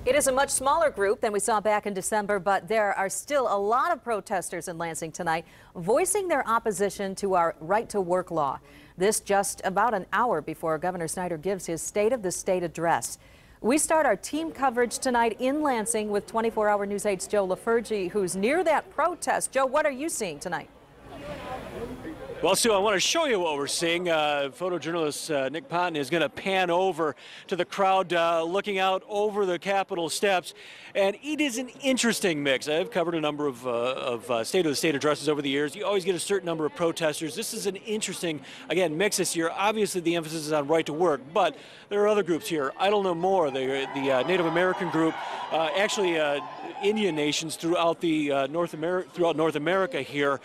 It is a much smaller group than we saw back in December, but there are still a lot of protesters in Lansing tonight voicing their opposition to our right to work law. This just about an hour before Governor Snyder gives his State of the State address. We start our team coverage tonight in Lansing with 24-hour News 8's Joe LaFurgey, who's near that protest. Joe, what are you seeing tonight? Well, Sue, I want to show you what we're seeing. Photojournalist Nick Ponton is going to pan over to the crowd looking out over the Capitol steps. And it is an interesting mix. I've covered a number of State of the State addresses over the years. You always get a certain number of protesters. This is an interesting, again, mix this year. Obviously, the emphasis is on right to work, but there are other groups here. Idle No More, the Native American group, actually Indian nations throughout North America here,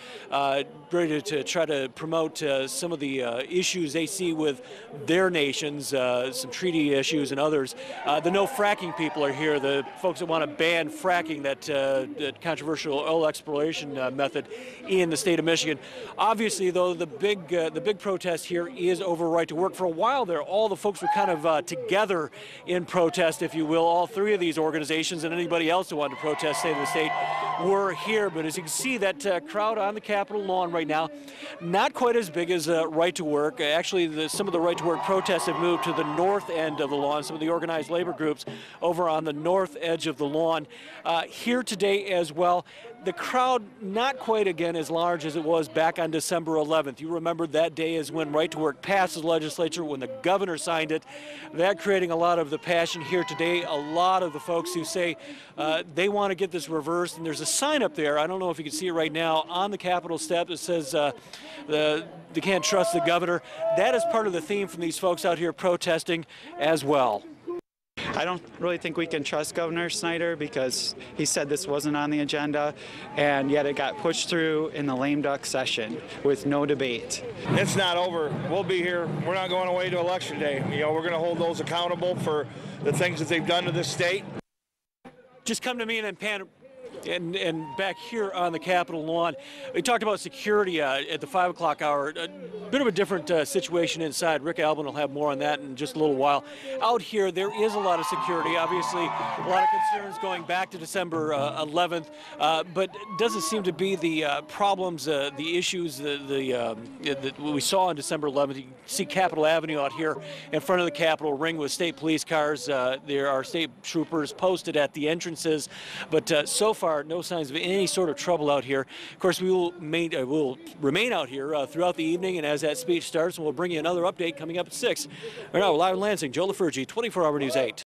ready to try to promote some of the issues they see with their nations, some treaty issues and others. The No Fracking people are here, the folks that want to ban fracking, that controversial oil exploration method in the state of Michigan. Obviously, though, the big protest here is over right to work. For a while there, all the folks were kind of together in protest, if you will. All three of these organizations and anybody else who wanted to protest State of the State were here. But as you can see, that crowd on the Capitol lawn right now, not quite as big as right to work. Actually, some of the right to work protests have moved to the north end of the lawn. Some of the organized labor groups over on the north edge of the lawn. Here today as well, the crowd not quite again as large as it was back on December 11th. You remember that day is when right to work passed the legislature, when the governor signed it. That creating a lot of the passion here today. A lot of the folks who say they want to get this reversed, and there's a sign up there, I don't know if you can see it right now, on the Capitol step that says they can't trust the governor. That is part of the theme from these folks out here protesting as well. I don't really think we can trust Governor Snyder because he said this wasn't on the agenda, and yet it got pushed through in the lame duck session with no debate. It's not over. We'll be here. We're not going away to Election Day. You know, we're going to hold those accountable for the things that they've done to this state. Just come to me and then pan and back here on the Capitol lawn. We talked about security at the 5 o'clock hour. A bit of a different situation inside. Rick Albin will have more on that in just a little while. Out here, there is a lot of security. Obviously, a lot of concerns going back to December 11th, but it doesn't seem to be the problems, the issues that we saw on December 11th. You can see Capitol Avenue out here in front of the Capitol ring with state police cars. There are state troopers posted at the entrances, but so far, no signs of any sort of trouble out here. Of course, we will remain out here throughout the evening, and as that speech starts, we'll bring you another update coming up at 6. Right now, we're live in Lansing. Joe LaFurgey, 24-hour News 8.